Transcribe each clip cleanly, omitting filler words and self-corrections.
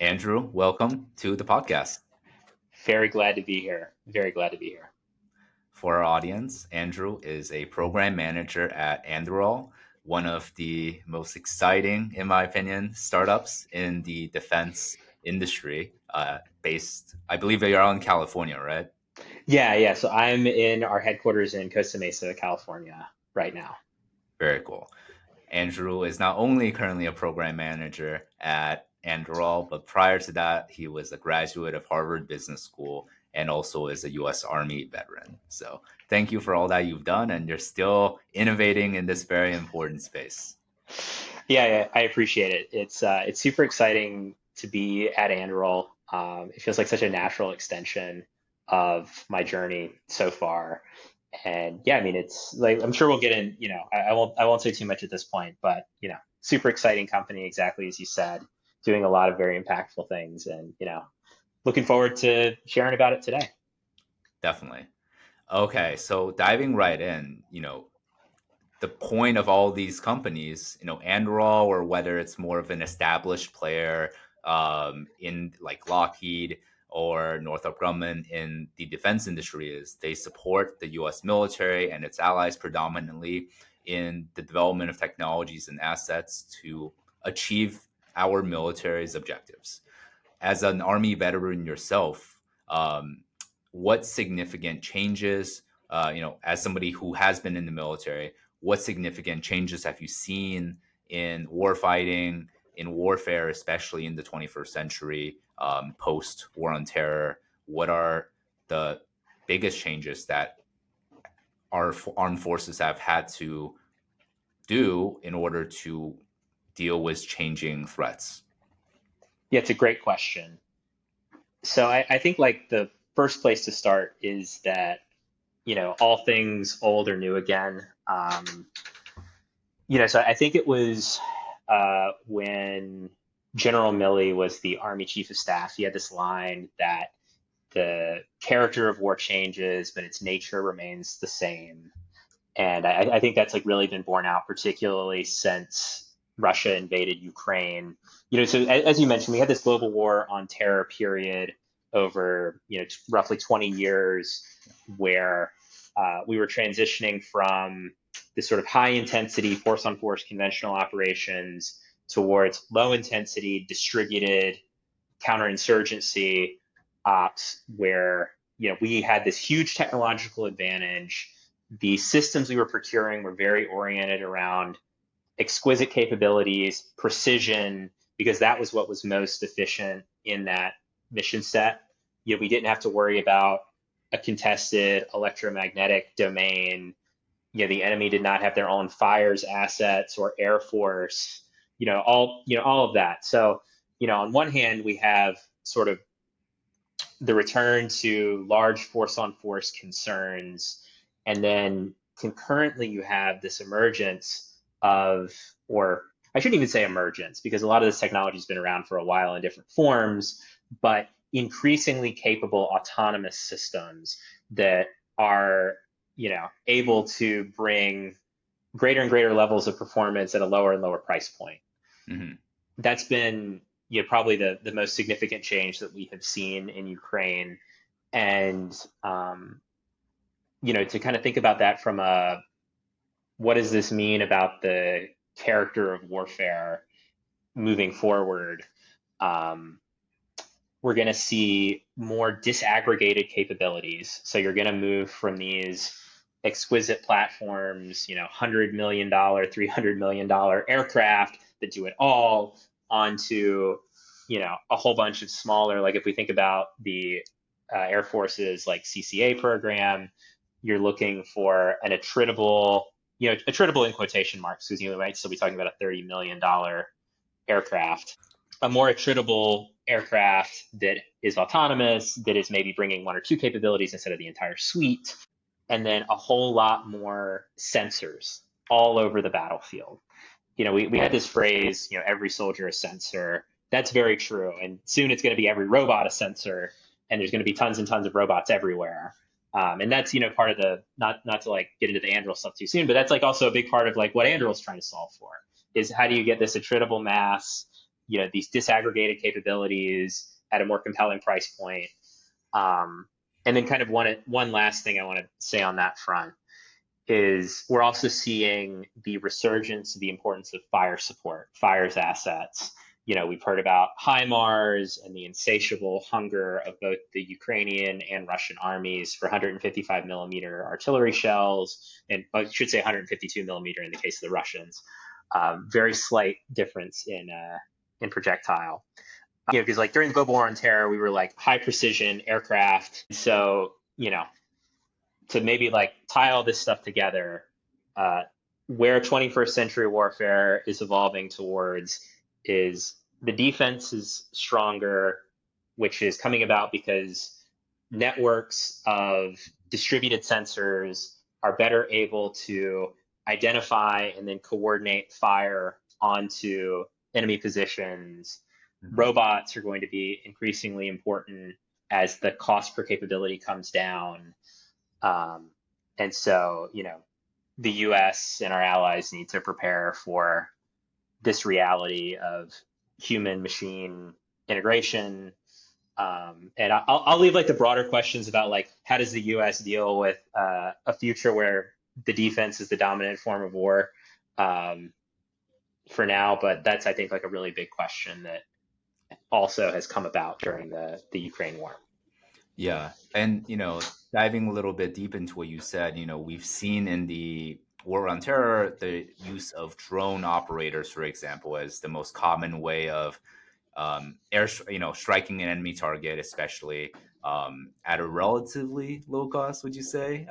Andrew, welcome to the podcast. Very glad to be here. Very glad to be here. For our audience, Andrew is a program manager at Anduril, one of the most exciting, in my opinion, startups in the defense industry. Based, I believe they are in California, right? Yeah. So I'm in our headquarters in Costa Mesa, California right now. Very cool. Andrew is not only currently a program manager at Anduril, but prior to that, he was a graduate of Harvard Business School and also is a U.S. Army veteran. So thank you for all that you've done, and you're still innovating in this very important space. Yeah, I appreciate it. It's super exciting to be at Anduril. It feels like such a natural extension of my journey so far. And yeah, I mean, it's like I'm sure we'll get in. I won't say too much at this point, but super exciting company, exactly as you said, doing a lot of very impactful things, and looking forward to sharing about it today. Definitely. Okay, so diving right in, the point of all these companies, Anduril, or whether it's more of an established player in like Lockheed or Northrop Grumman in the defense industry, is they support the U.S. military and its allies predominantly in the development of technologies and assets to achieve our military's objectives. As an Army veteran yourself, what significant changes, as somebody who has been in the military, what significant changes have you seen in warfighting, in warfare, especially in the 21st century, post war on terror? What are the biggest changes that our armed forces have had to do in order to deal with changing threats? Yeah, it's a great question. So I think like the first place to start is that, all things old are new again. So I think it was when General Milley was the Army Chief of Staff, he had this line that the character of war changes, but its nature remains the same. And I think that's like really been borne out, particularly since Russia invaded Ukraine. So as you mentioned, we had this global war on terror period over roughly 20 years, where we were transitioning from this sort of high intensity force on force conventional operations towards low intensity distributed counterinsurgency ops, where we had this huge technological advantage. The systems we were procuring were very oriented around exquisite capabilities, precision, because that was what was most efficient in that mission set. We didn't have to worry about a contested electromagnetic domain. The enemy did not have their own fires assets or air force. All of that. So, on one hand, we have sort of the return to large force on force concerns. And then concurrently, you have this emergence of, or I shouldn't even say emergence, because a lot of this technology has been around for a while in different forms, but increasingly capable autonomous systems that are, able to bring greater and greater levels of performance at a lower and lower price point. Mm-hmm. That's been probably the most significant change that we have seen in Ukraine. And, to kind of think about that from a, what does this mean about the character of warfare moving forward? We're going to see more disaggregated capabilities. So you're going to move from these exquisite platforms, $100 million, $300 million aircraft that do it all, onto a whole bunch of smaller, like if we think about the Air Force's like CCA program, you're looking for an attritable, attritable in quotation marks, because you might still be talking about a $30 million aircraft, a more attritable aircraft that is autonomous, that is maybe bringing one or two capabilities instead of the entire suite, and then a whole lot more sensors all over the battlefield. We had this phrase, every soldier a sensor. That's very true. And soon it's going to be every robot a sensor, and there's going to be tons and tons of robots everywhere. And that's, part of the, not to like get into the Anduril stuff too soon, but that's like also a big part of like what Anduril is trying to solve for, is how do you get this attritable mass these disaggregated capabilities at a more compelling price point. And then kind of one last thing I want to say on that front is we're also seeing the resurgence of the importance of fire support, fire's assets. We've heard about HIMARS and the insatiable hunger of both the Ukrainian and Russian armies for 155 millimeter artillery shells, and I should say 152 millimeter in the case of the Russians. Very slight difference in projectile. Because like during the global war on terror, we were like high precision aircraft. So, to maybe like tie all this stuff together, where 21st century warfare is evolving towards is the defense is stronger, which is coming about because networks of distributed sensors are better able to identify and then coordinate fire onto enemy positions. Mhm. Robots are going to be increasingly important as the cost per capability comes down. And so, the US and our allies need to prepare for this reality of human machine integration. And I'll leave like the broader questions about like how does the US deal with a future where the defense is the dominant form of war for now. But that's, I think, like a really big question that also has come about during the Ukraine war. Yeah. And, diving a little bit deep into what you said, we've seen in the war on terror the use of drone operators, for example, as the most common way of striking an enemy target, especially at a relatively low cost, would you say?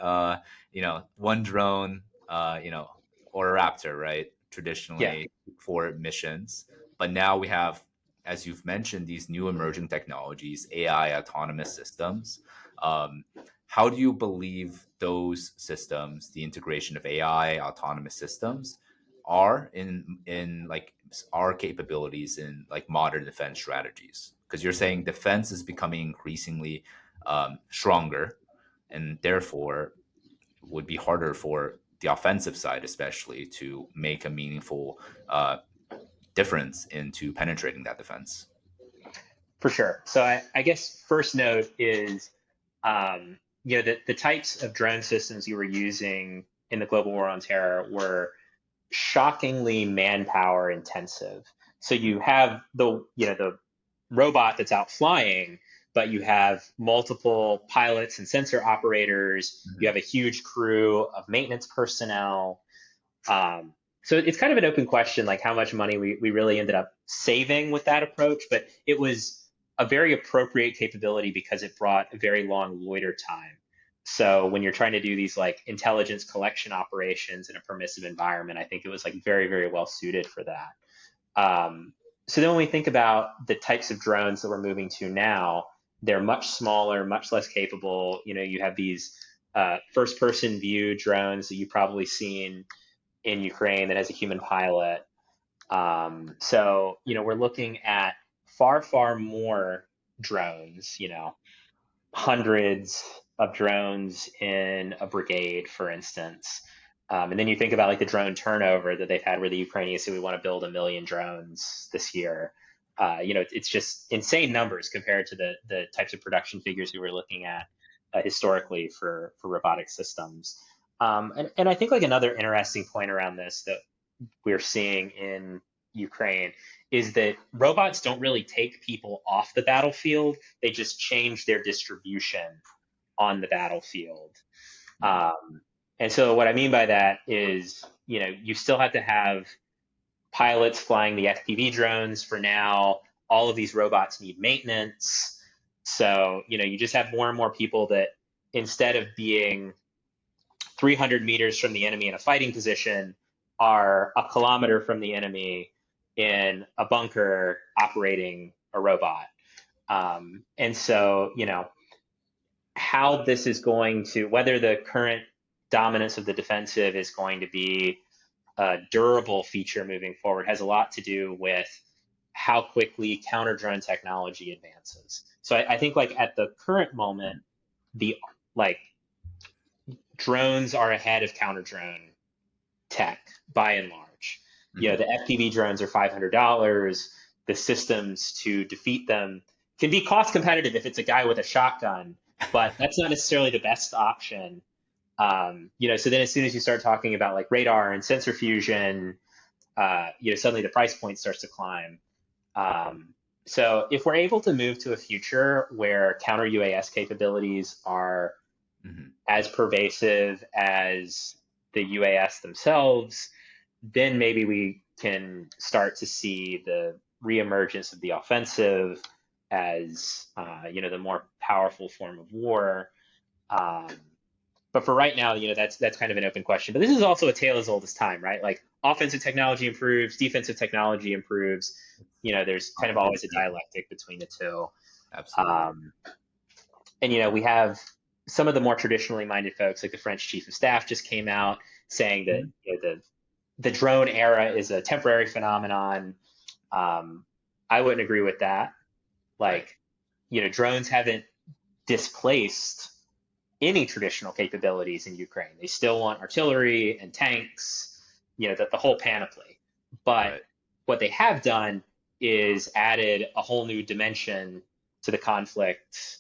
One drone, or a Raptor, right? Yeah, Traditionally for missions. But now we have, as you've mentioned, these new emerging technologies, AI, autonomous systems. Um, how do you believe those systems, the integration of AI, autonomous systems, are in like our capabilities in like modern defense strategies? Because you're saying defense is becoming increasingly stronger, and therefore would be harder for the offensive side, especially, to make a meaningful difference into penetrating that defense. for sure. So I guess first note is, the types of drone systems you were using in the global war on terror were shockingly manpower intensive. So you have the robot that's out flying, but you have multiple pilots and sensor operators. You Mhm. have a huge crew of maintenance personnel. So it's kind of an open question, like how much money we really ended up saving with that approach, but it was a very appropriate capability because it brought a very long loiter time. So when you're trying to do these like intelligence collection operations in a permissive environment, I think it was like very, very well suited for that. So then when we think about the types of drones that we're moving to now, they're much smaller, much less capable. You have these first person view drones that you've probably seen in Ukraine that has a human pilot. So, we're looking at far, far more drones, hundreds of drones in a brigade, for instance. And then you think about like the drone turnover that they've had where the Ukrainians say we want to build 1 million drones this year. It's just insane numbers compared to the types of production figures we were looking at historically for robotic systems. And I think like another interesting point around this that we're seeing in Ukraine is that robots don't really take people off the battlefield. They just change their distribution on the battlefield. And so what I mean by that is, you still have to have pilots flying the FPV drones for now. All of these robots need maintenance. So, you just have more and more people that instead of being 300 meters from the enemy in a fighting position are a kilometer from the enemy in a bunker operating a robot. And so, how this is going to, whether the current dominance of the defensive is going to be a durable feature moving forward has a lot to do with how quickly counter drone technology advances. So I think like at the current moment, the like drones are ahead of counter drone tech by and large. Mhm. The FPV drones are $500. the systems to defeat them can be cost competitive if it's a guy with a shotgun, but that's not necessarily the best option. So then as soon as you start talking about like radar and sensor fusion, suddenly the price point starts to climb. So if we're able to move to a future where counter UAS capabilities are Mhm. as pervasive as the UAS themselves, then maybe we can start to see the reemergence of the offensive as the more powerful form of war. Um, but for right now, that's kind of an open question. But this is also a tale as old as time, right? Like offensive technology improves, defensive technology improves. There's kind of always a dialectic between the two. Absolutely. Um, and we have some of the more traditionally minded folks, like the French chief of staff, just came out saying that Mhm. the drone era is a temporary phenomenon. Um, I wouldn't agree with that. Right. Like, drones haven't displaced any traditional capabilities in Ukraine. They still want artillery and tanks, the whole panoply. But Right. what they have done is added a whole new dimension to the conflict.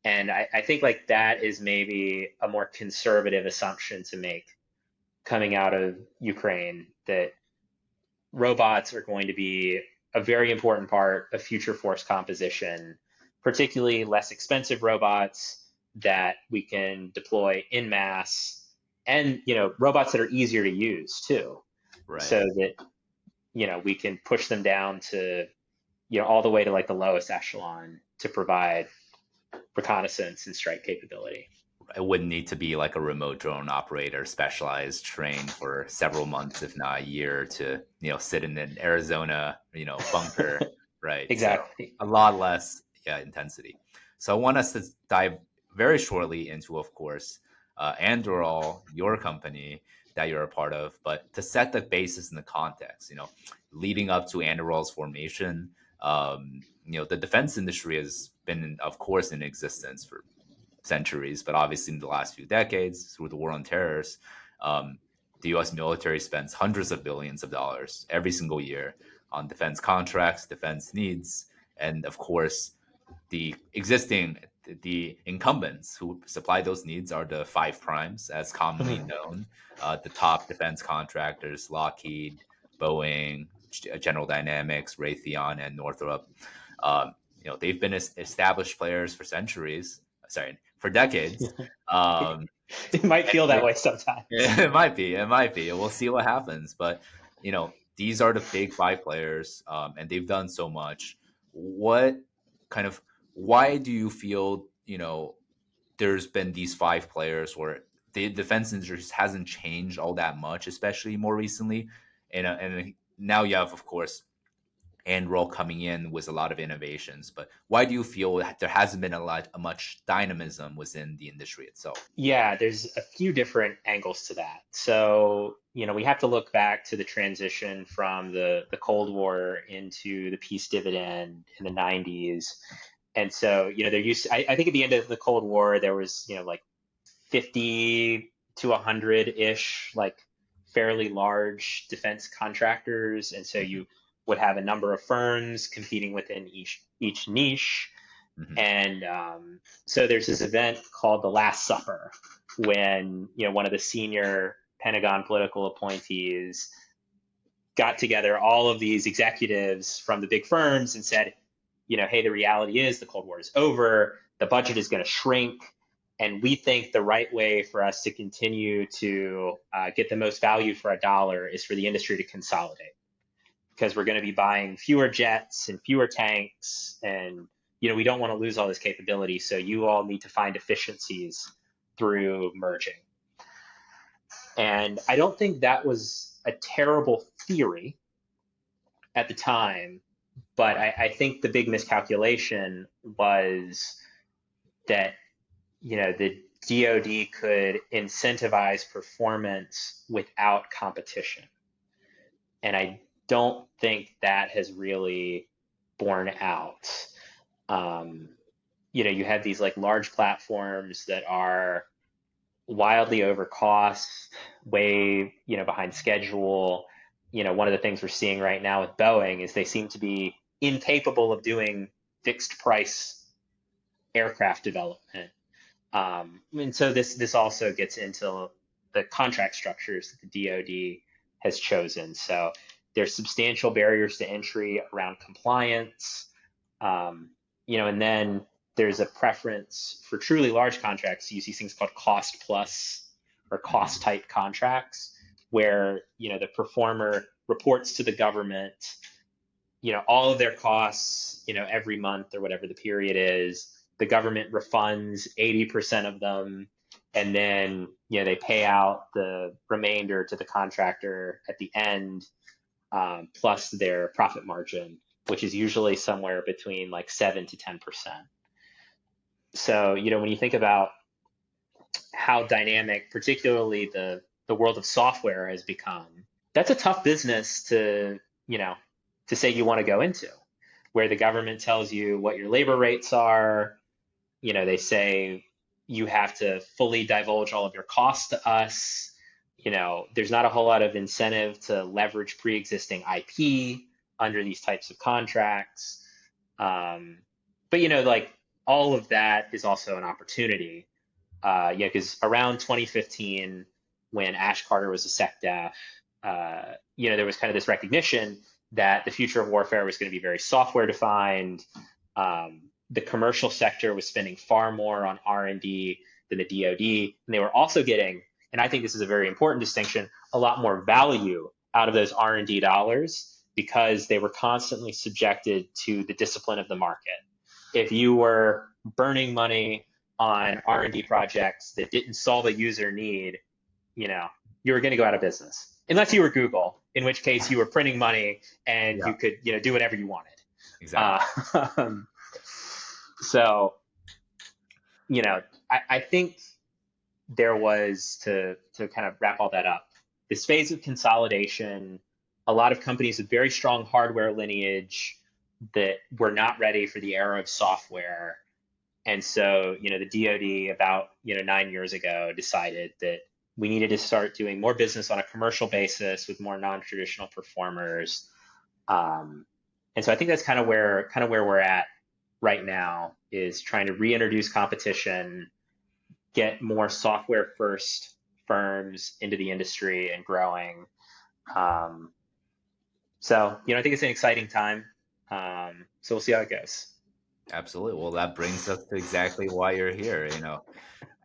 And I think like that is maybe a more conservative assumption to make coming out of Ukraine, that robots are going to be a very important part of future force composition, particularly less expensive robots that we can deploy in mass, and robots that are easier to use too, Right. so that we can push them down to all the way to like the lowest echelon to provide reconnaissance and strike capability. It wouldn't need to be like a remote drone operator, specialized, trained for several months, if not a year, to sit in an Arizona bunker, right? So Exactly. a lot less, yeah, intensity. So I want us to dive very shortly into, of course, Anduril, your company that you're a part of, but to set the basis and the context, leading up to Anduril's formation, the defense industry has been, of course, in existence for centuries, but obviously in the last few decades, through the war on terrorists, um, the U.S. military spends hundreds of billions of dollars every single year on defense contracts, defense needs, and of course, the incumbents who supply those needs are the five primes, as commonly known, the top defense contractors: Lockheed, Boeing, General Dynamics, Raytheon, and Northrop. They've been established players for centuries. Sorry, for decades. Um, It might feel that way sometimes. it might be. It might be. We'll see what happens. But these are the big five players, and they've done so much. What kind of why do you feel there's been these five players where the defense industry just hasn't changed all that much, especially more recently, and now you have, of course, Anduril coming in with a lot of innovations. But why do you feel that there hasn't been a much dynamism within the industry itself? Yeah, there's a few different angles to that. So, we have to look back to the transition from the Cold War into the peace dividend in the 90s. And so, I think at the end of the Cold War, there was, like 50 to 100-ish, like fairly large defense contractors. And so Hmm. you would have a number of firms competing within each niche. Hmm. And so there's this event called the Last Supper, when one of the senior Pentagon political appointees got together all of these executives from the big firms and said, hey, the reality is the Cold War is over, the budget is going to shrink, and we think the right way for us to continue to get the most value for a dollar is for the industry to consolidate, because we're going to be buying fewer jets and fewer tanks, and we don't want to lose all this capability, so you all need to find efficiencies through merging. And I don't think that was a terrible theory at the time, but Right. I think the big miscalculation was that the DoD could incentivize performance without competition, and I don't think that has really borne out. Um, you have these like large platforms that are wildly over cost, way behind schedule. One of the things we're seeing right now with Boeing is they seem to be incapable of doing fixed price aircraft development. And so this also gets into the contract structures that the DoD has chosen. So there's substantial barriers to entry around compliance, and then there's a preference for truly large contracts. You see things called cost plus or cost type contracts, where the performer reports to the government, all of their costs, every month or whatever the period is. The government refunds 80% of them, and then they pay out the remainder to the contractor at the end, plus their profit margin, which is usually somewhere between like 7 to 10%. So when you think about how dynamic, particularly the world of software has become, that's a tough business to say you want to go into, where the government tells you what your labor rates are. They say you have to fully divulge all of your costs to us. There's not a whole lot of incentive to leverage pre-existing IP under these types of contracts. But like all of that is also an opportunity. Because around 2015, when Ash Carter was a SecDef, there was kind of this recognition that the future of warfare was going to be very software defined. The commercial sector was spending far more on R&D than the DoD, and they were also getting, and I think this is a very important distinction, a lot more value out of those R&D dollars because they were constantly subjected to the discipline of the market. If you were burning money on R&D projects that didn't solve a user need, you were going to go out of business, unless you were Google, in which case you were printing money and Yeah, you could do whatever you wanted. exactly. So, I think there was, to kind of wrap all that up, this phase of consolidation, a lot of companies with very strong hardware lineage that were not ready for the era of software. And so, the DoD about 9 years ago decided that we needed to start doing more business on a commercial basis with more non-traditional performers. And so I think that's kind of where we're at right now, is trying to reintroduce competition, get more software first firms into the industry and growing. So I think it's an exciting time. So we'll see how it goes. Absolutely. Well, that brings us to exactly why you're here.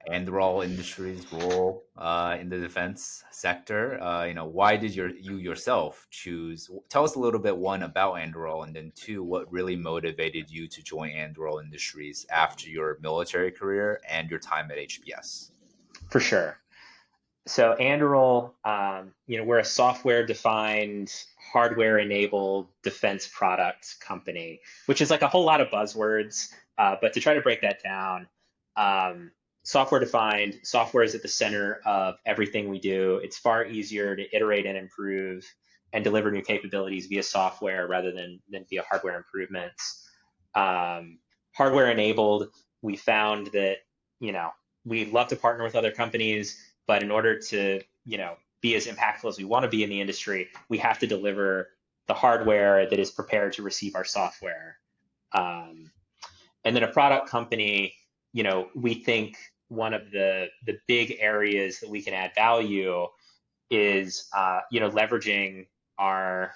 Anduril Industries' role in the defense sector. Why did you yourself choose? Tell us a little bit, one, about Anduril, and then two, what really motivated you to join Anduril Industries after your military career and your time at HBS. For sure. So Anduril, we're a software-defined, hardware-enabled defense product company, which is like a whole lot of buzzwords. But to try to break that down, software-defined, software is at the center of everything we do. It's far easier to iterate and improve and deliver new capabilities via software rather than via hardware improvements. Hardware-enabled, we found that, we love to partner with other companies, but in order to, be as impactful as we want to be in the industry, we have to deliver the hardware that is prepared to receive our software. And then a product company, we think one of the big areas that we can add value is, leveraging our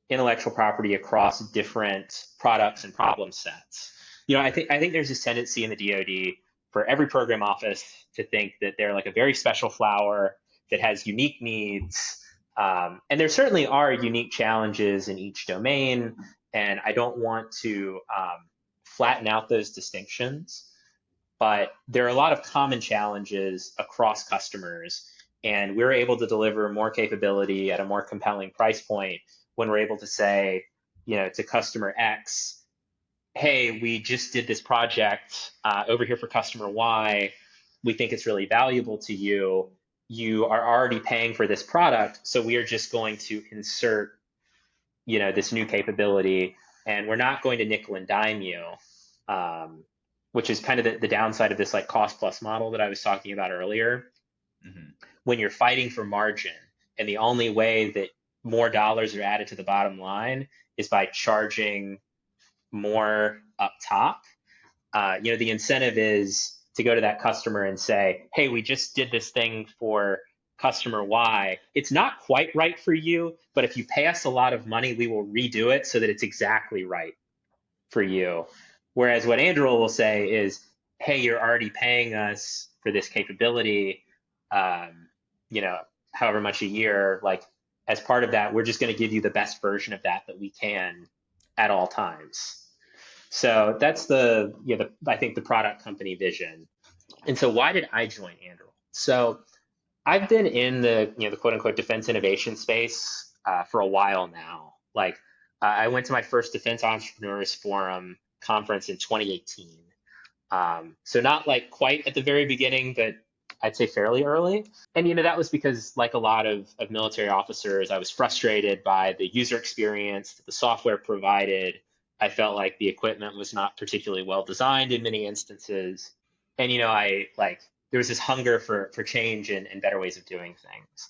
intellectual property across different products and problem sets. I think there's this tendency in the DoD for every program office to think that they're like a very special flower that has unique needs. And there certainly are unique challenges in each domain. And I don't want to flatten out those distinctions, but there are a lot of common challenges across customers. And we're able to deliver more capability at a more compelling price point when we're able to say, to customer X, hey, we just did this project over here for customer Y. We think it's really valuable to you. You are already paying for this product, so we are just going to insert, this new capability, and we're not going to nickel and dime you, which is kind of the downside of this like cost plus model that I was talking about earlier. Mm-hmm. When you're fighting for margin, and the only way that more dollars are added to the bottom line is by charging more up top. The incentive is to go to that customer and say, hey, we just did this thing for customer Y. It's not quite right for you, but if you pay us a lot of money, we will redo it so that it's exactly right for you. Whereas what Anduril will say is, hey, you're already paying us for this capability, um, you know, however much a year. Like, as part of that, we're just going to give you the best version of that we can at all times. So that's I think the product company vision. And so why did I join Anduril? So I've been in the quote unquote defense innovation space for a while now. Like I went to my first Defense Entrepreneurs Forum conference in 2018. So not like quite at the very beginning, but I'd say fairly early. And that was because, like a lot of military officers, I was frustrated by the user experience that the software provided. I felt like the equipment was not particularly well designed in many instances. And I like there was this hunger for change and better ways of doing things.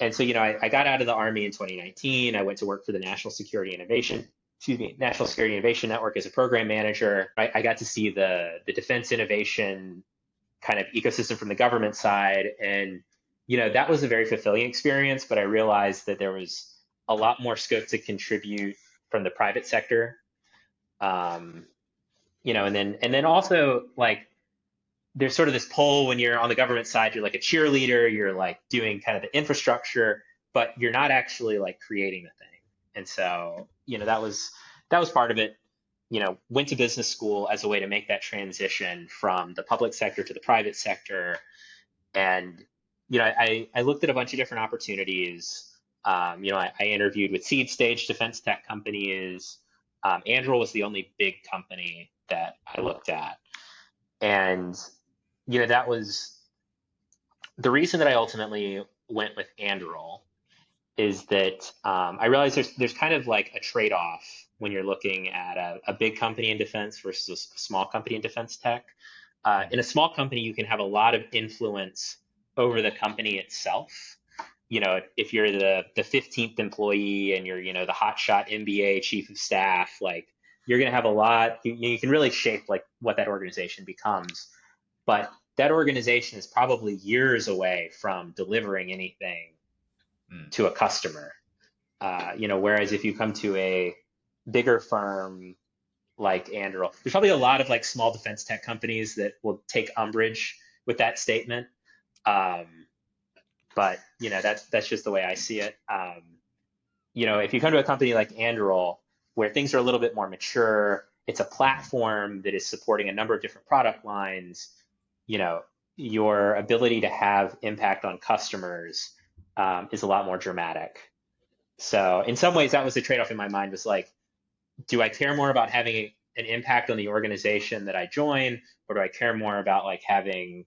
And so I got out of the Army in 2019. I went to work for the National Security Innovation Network as a program manager. I got to see the defense innovation kind of ecosystem from the government side. And, that was a very fulfilling experience, but I realized that there was a lot more scope to contribute from the private sector. And then also like there's sort of this pull when you're on the government side, you're like a cheerleader, you're like doing kind of the infrastructure, but you're not actually like creating the thing. And so, that was part of it. Went to business school as a way to make that transition from the public sector to the private sector. And, I looked at a bunch of different opportunities. I interviewed with seed stage defense tech companies. Anduril was the only big company that I looked at. And, that was the reason that I ultimately went with Anduril is that I realized there's kind of like a trade-off when you're looking at a big company in defense versus a small company in defense tech. In a small company, you can have a lot of influence over the company itself. If you're the 15th employee and you're the hotshot MBA chief of staff, like you're going to have a lot. You can really shape like what that organization becomes. But that organization is probably years away from delivering anything to a customer. Whereas if you come to a bigger firm like Anduril, there's probably a lot of like small defense tech companies that will take umbrage with that statement. But that's just the way I see it. If you come to a company like Anduril, where things are a little bit more mature, it's a platform that is supporting a number of different product lines. Your ability to have impact on customers is a lot more dramatic. So in some ways, that was the trade-off in my mind. Was like, do I care more about having an impact on the organization that I join, or do I care more about like having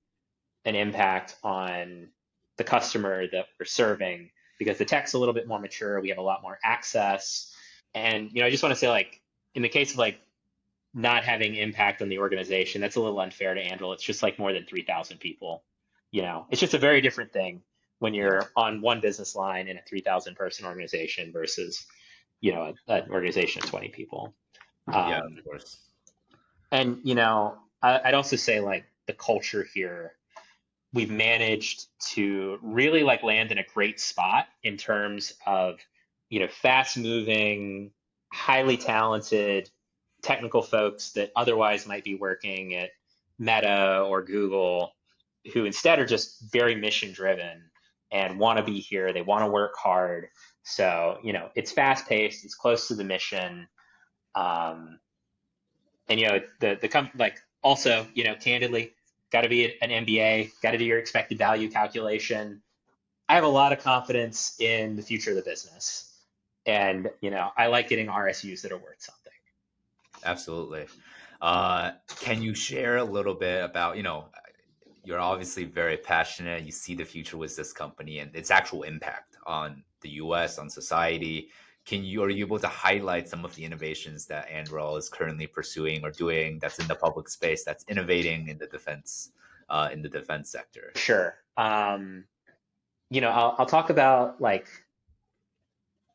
an impact on the customer that we're serving? Because the tech's a little bit more mature, we have a lot more access. And I just want to say, like, in the case of like not having impact on the organization, that's a little unfair to Anduril. It's just like more than 3,000 people. It's just a very different thing when you're on one business line in a 3,000 person organization versus an organization of 20 people. Yeah, of course. And I'd also say like the culture here, we've managed to really like land in a great spot in terms of fast moving, highly talented technical folks that otherwise might be working at Meta or Google, who instead are just very mission driven and want to be here. They want to work hard. So it's fast paced. It's close to the mission. And like also candidly, got to be an MBA, got to do your expected value calculation. I have a lot of confidence in the future of the business, and I like getting RSUs that are worth something. Absolutely. Can you share a little bit about, you're obviously very passionate. You see the future with this company and its actual impact on the US, on society. Are you able to highlight some of the innovations that Anduril is currently pursuing or doing that's in the public space, that's innovating in the defense sector? Sure. I'll talk about like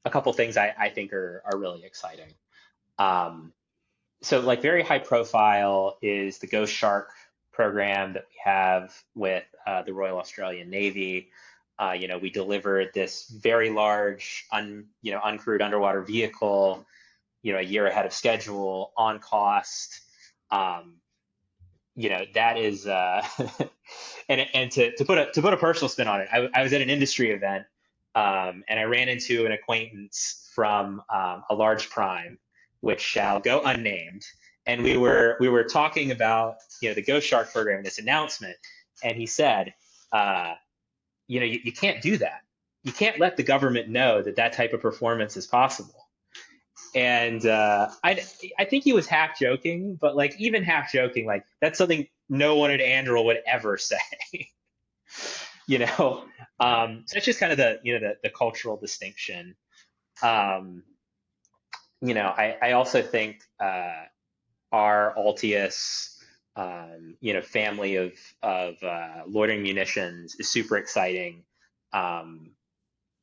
a couple things I think are really exciting. Um, so like very high profile is the Ghost Shark program that we have with the Royal Australian Navy. We delivered this very large, uncrewed underwater vehicle, a year ahead of schedule, on cost. Um, that is, and to put a personal spin on it, I was at an industry event, and I ran into an acquaintance from a large prime, which shall go unnamed, and we were talking about the Ghost Shark program, this announcement, and he said, uh, you can't do that. You can't let the government know that that type of performance is possible. And I think he was half joking, but like even half joking, like that's something no one at Anduril would ever say. you know, Yeah. so it's just kind of the cultural distinction. Um, I also think our Altius, family of loitering munitions is super exciting. Um,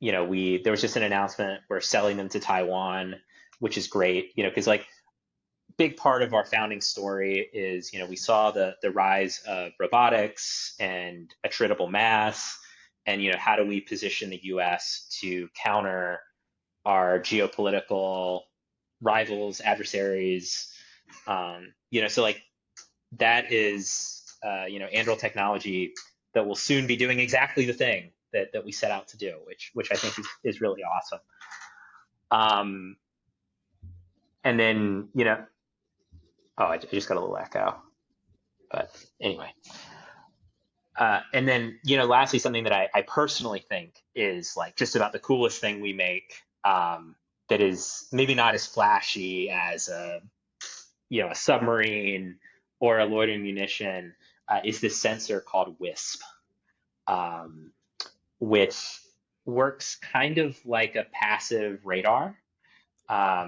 we there was just an announcement we're selling them to Taiwan, which is great. Because like big part of our founding story is we saw the rise of robotics and attritable mass, and how do we position the U.S. to counter our geopolitical rivals, adversaries. So like that is Anduril technology that will soon be doing exactly the thing that we set out to do, which I think is really awesome. Um, and then oh, I just got a little echo, but anyway. And then lastly, something that I personally think is like just about the coolest thing we make. That is maybe not as flashy as a submarine or a loitering munition, is this sensor called Wisp, um, which works kind of like a passive radar.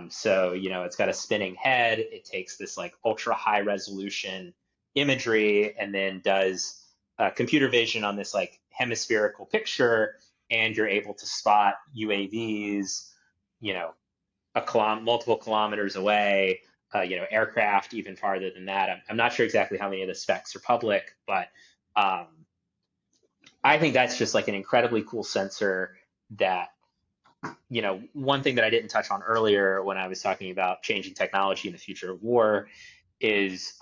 So it's got a spinning head. It takes this like ultra high resolution imagery and then does computer vision on this like hemispherical picture, and you're able to spot UAVs, you know, multiple kilometers away. Aircraft even farther than that. I'm not sure exactly how many of the specs are public, but um, I think that's just like an incredibly cool sensor that one thing that I didn't touch on earlier when I was talking about changing technology in the future of war is,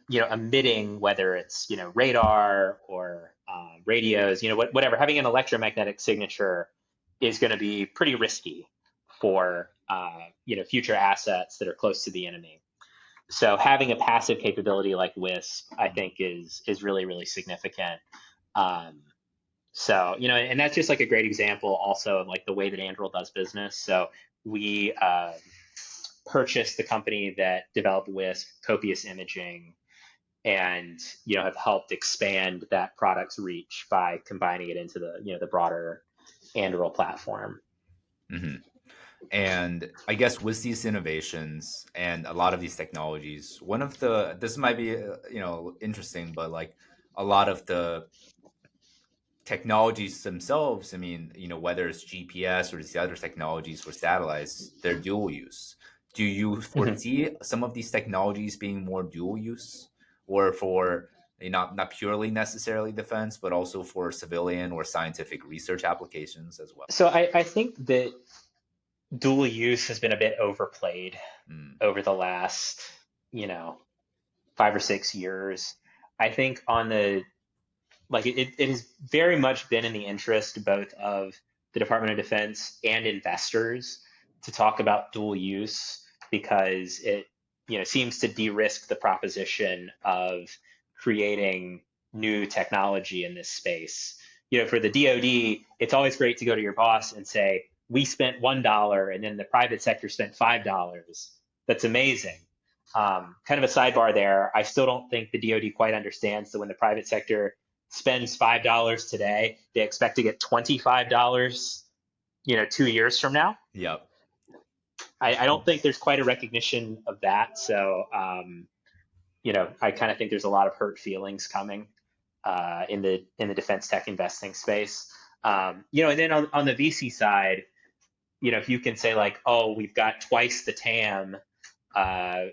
emitting, whether it's, radar or radios, whatever, having an electromagnetic signature is going to be pretty risky for, future assets that are close to the enemy. So having a passive capability like Wisp, I think is really, really significant. Um, and that's just like a great example also of like the way that Anduril does business. So we purchased the company that developed Wisp, Copious Imaging, and have helped expand that product's reach by combining it into the broader Anduril platform. Hmm. And I guess with these innovations and a lot of these technologies, one of the this might be interesting, but like a lot of the technologies themselves, I mean, whether it's GPS or these other technologies for satellites, they're dual use. Do you Mhm. foresee some of these technologies being more dual use, or for not purely necessarily defense, but also for civilian or scientific research applications as well? So I think that dual use has been a bit overplayed Mm. over the last, you know, 5 or 6 years. I think on the like it has very much been in the interest both of the Department of Defense and investors to talk about dual use, because it seems to de-risk the proposition of creating new technology in this space. For the DoD, it's always great to go to your boss and say, we spent $1 and then the private sector spent $5. That's amazing. Kind of a sidebar there. I still don't think the DoD quite understands that when the private sector spends $5 today, they expect to get $25, 2 years from now. Yep. I don't think there's quite a recognition of that. So, I kind of think there's a lot of hurt feelings coming in the defense tech investing space. And then on the VC side, if you can say like, oh, we've got twice the TAM uh,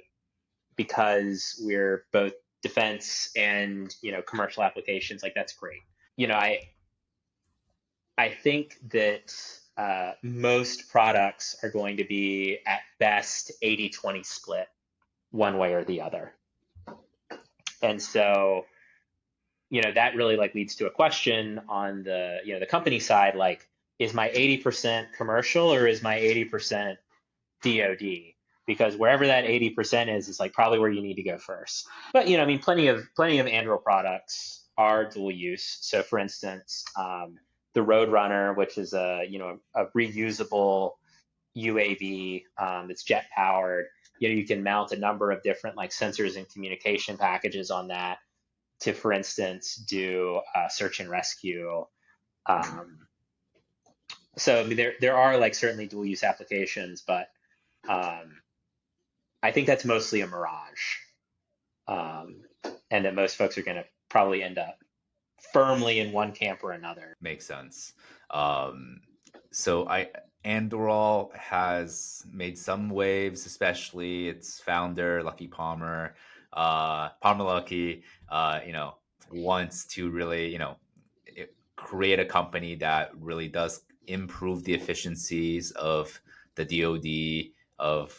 because we're both defense and commercial applications, like that's great. I think that most products are going to be at best 80-20 split one way or the other. And so, that really like leads to a question on the company side, like, is my 80% commercial or is my 80% DoD? Because wherever that 80% is like probably where you need to go first. But plenty of Anduril products are dual use. So for instance, the Roadrunner, which is a reusable UAV that's jet powered. You can mount a number of different like sensors and communication packages on that to, for instance, do search and rescue. So I mean, there are like certainly dual use applications, but I think that's mostly a mirage, and that most folks are going to probably end up firmly in one camp or another. Makes sense. So Anduril has made some waves, especially its founder Lucky Palmer. Palmer Lucky, wants to really, create a company that really does improve the efficiencies of the DoD, of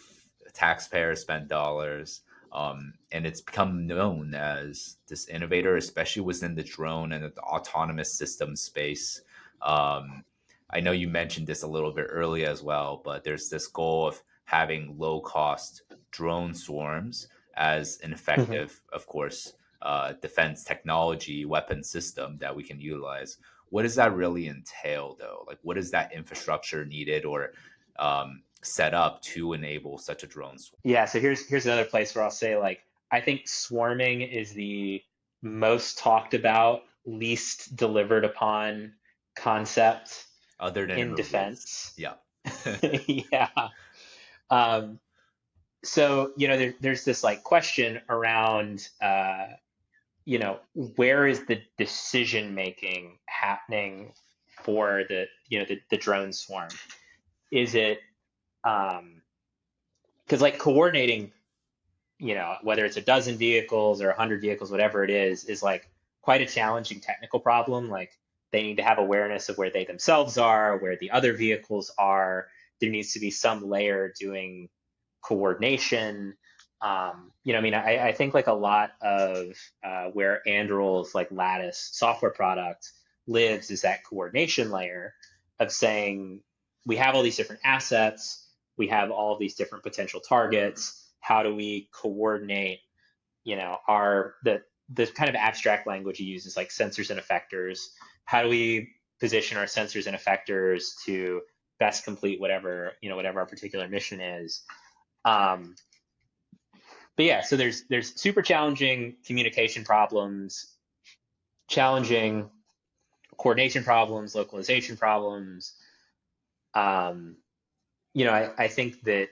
taxpayer spent dollars. And it's become known as this innovator, especially within the drone and the autonomous system space. I know you mentioned this a little bit earlier as well, but there's this goal of having low cost drone swarms as an Mhm. effective, of course, defense technology weapon system that we can utilize. What does that really entail, though? Like, what is that infrastructure needed or set up to enable such a drone swarm? Yeah, so here's another place where I'll say like I think swarming is the most talked about, least delivered upon concept Other than in in movies? defense. Yeah. Yeah. Um, so there's this like question around where is the decision making happening for the drone swarm? Is it because like coordinating, whether it's a dozen vehicles or 100 vehicles, whatever it is like quite a challenging technical problem. Like they need to have awareness of where they themselves are, where the other vehicles are. There needs to be some layer doing coordination. I think like a lot of where Anduril's like Lattice software product lives is that coordination layer of saying we have all these different assets, we have all of these different potential targets. How do we coordinate? Our the kind of abstract language you use is like sensors and effectors. How do we position our sensors and effectors to best complete whatever our particular mission is? But yeah, so there's super challenging communication problems, challenging coordination problems, localization problems. Um, I think that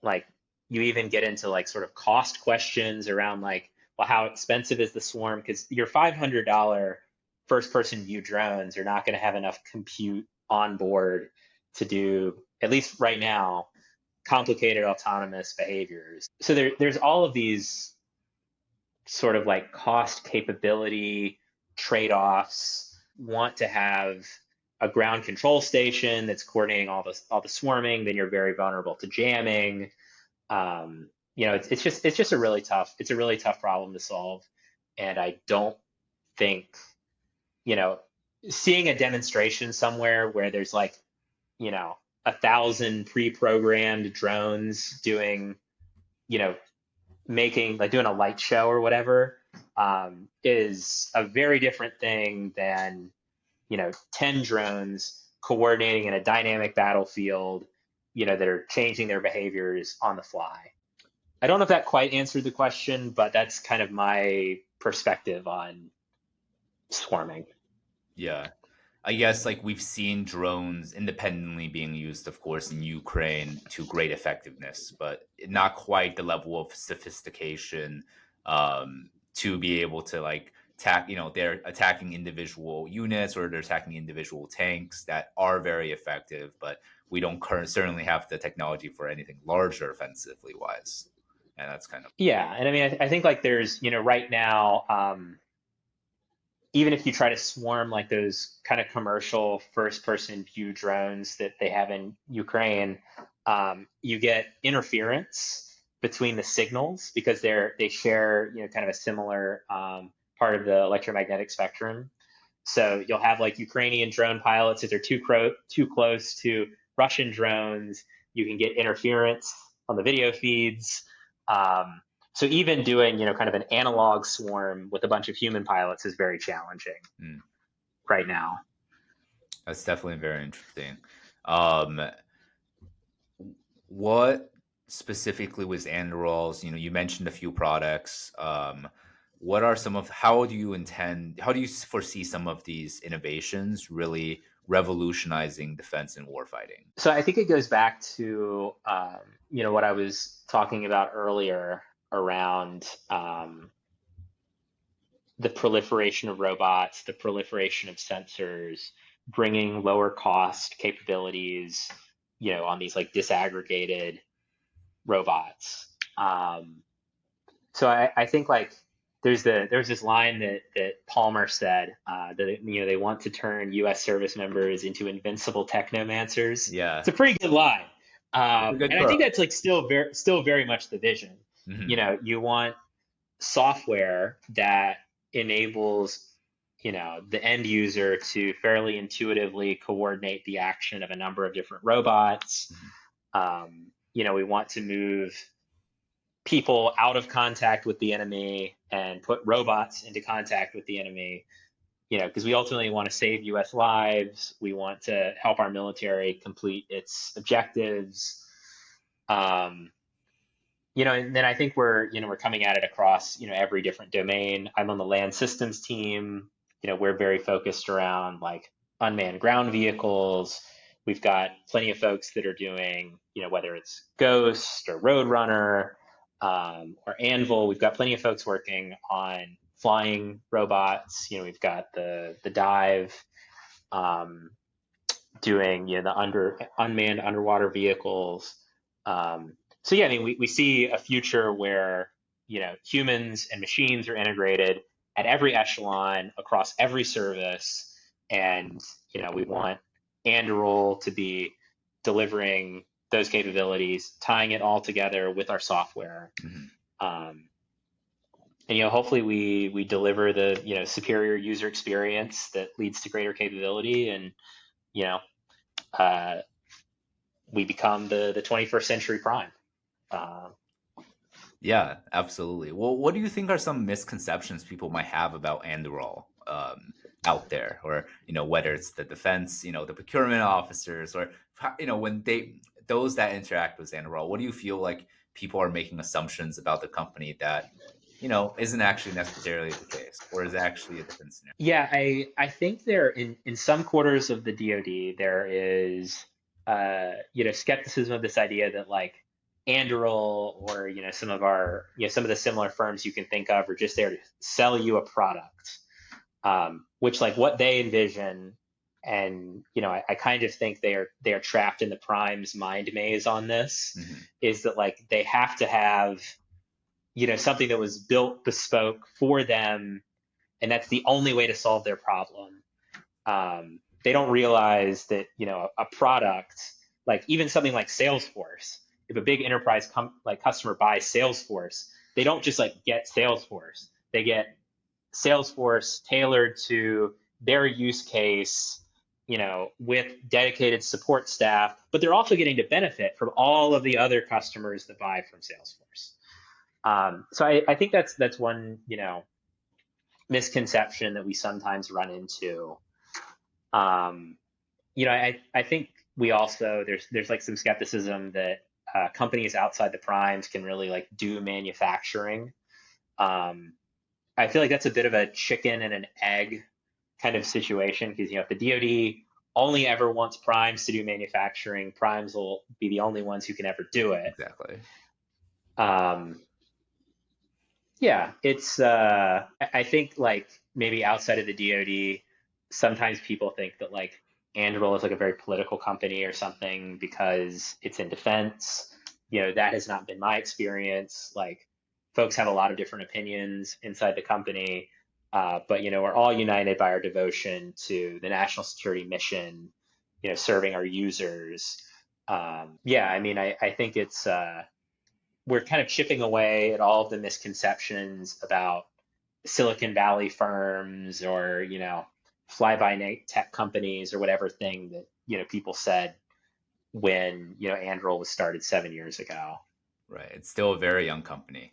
like you even get into like sort of cost questions around like, well, how expensive is the swarm? Because your $500 first person view drones are not going to have enough compute on board to do, at least right now, complicated autonomous behaviors. So there's all of these sort of like cost capability trade-offs. Want to have a ground control station that's coordinating all the swarming, then you're very vulnerable to jamming. It's just a really tough problem to solve, and I don't think you know seeing a demonstration somewhere where there's like 1,000 pre-programmed drones doing you know making like doing a light show or whatever is a very different thing than 10 drones coordinating in a dynamic battlefield that are changing their behaviors on the fly. I don't know if that quite answered the question, but that's kind of my perspective on swarming. Yeah. I guess like we've seen drones independently being used, of course, in Ukraine to great effectiveness, but not quite the level of sophistication to be able to like they're attacking individual units or they're attacking individual tanks that are very effective, but we don't certainly have the technology for anything larger offensively wise. And that's kind of Yeah, and I mean, I think like there's, right now, even if you try to swarm like those kind of commercial first-person view drones that they have in Ukraine, you get interference between the signals because they share, kind of a similar part of the electromagnetic spectrum. So you'll have like Ukrainian drone pilots, if they're too close to Russian drones, you can get interference on the video feeds. Um, so even doing, kind of an analog swarm with a bunch of human pilots is very challenging mm, right now. that's definitely very interesting. Um, what specifically was Anduril's? You mentioned a few products. What are some of how do you foresee some of these innovations really revolutionizing defense and warfighting? So I think it goes back to, what I was talking about earlier around the proliferation of robots, the proliferation of sensors, bringing lower cost capabilities, on these like disaggregated robots. So I think like there's this line that Palmer said that they want to turn U.S. service members into invincible technomancers. Yeah, It's a pretty good line, it's a good and I think quote. that's like still very much the vision. Mhm. You want software that enables the end user to fairly intuitively coordinate the action of a number of different robots. Mhm. We want to move people out of contact with the enemy and put robots into contact with the enemy, because we ultimately want to save US lives. We want to help our military complete its objectives. Um, and then I think we're coming at it across, every different domain. I'm on the land systems team. We're very focused around like unmanned ground vehicles. We've got plenty of folks that are doing, whether it's Ghost or Roadrunner, or Anvil. We've got plenty of folks working on flying robots. We've got the dive, um, doing the unmanned underwater vehicles. So yeah, I mean, we see a future where humans and machines are integrated at every echelon across every service, and we want Anduril to be delivering those capabilities, tying it all together with our software. Mhm. Um, and hopefully we deliver the superior user experience that leads to greater capability, and you know uh, we become the 21st century prime. Uh, Yeah, absolutely. Well, what do you think are some misconceptions people might have about Anduril out there, or whether it's the defense, the procurement officers, or when those that interact with Anduril, what do you feel like people are making assumptions about the company that isn't actually necessarily the case, or is actually a different scenario? yeah, I think there in some quarters of the DoD there is skepticism of this idea that like Anduril or some of the similar firms you can think of are just there to sell you a product, which like what they envision. And I kind of think they are trapped in the prime's mind maze on this, Hmm. is that like they have to have something that was built bespoke for them, and that's the only way to solve their problem. They don't realize that a product, like even something like Salesforce, if a big enterprise like customer buys Salesforce, they don't just like get Salesforce. They get Salesforce tailored to their use case, with dedicated support staff, but they're also getting to benefit from all of the other customers that buy from Salesforce. So I think that's one misconception that we sometimes run into. Um, I think we also there's like some skepticism that companies outside the primes can really like do manufacturing. Um, I feel like that's a bit of a chicken and an egg kind of situation, because if the DoD only ever wants primes to do manufacturing, primes will be the only ones who can ever do it. Exactly. Um, yeah, it's I think like maybe outside of the DoD, sometimes people think that like Anduril is like a very political company or something because it's in defense. That has not been my experience. Like, folks have a lot of different opinions inside the company, but we're all united by our devotion to the national security mission. Serving our users. Yeah, I mean, I think it's we're kind of chipping away at all of the misconceptions about Silicon Valley firms or, fly by night tech companies or whatever thing that, people said when, Anduril was started 7 years ago. Right. It's still a very young company.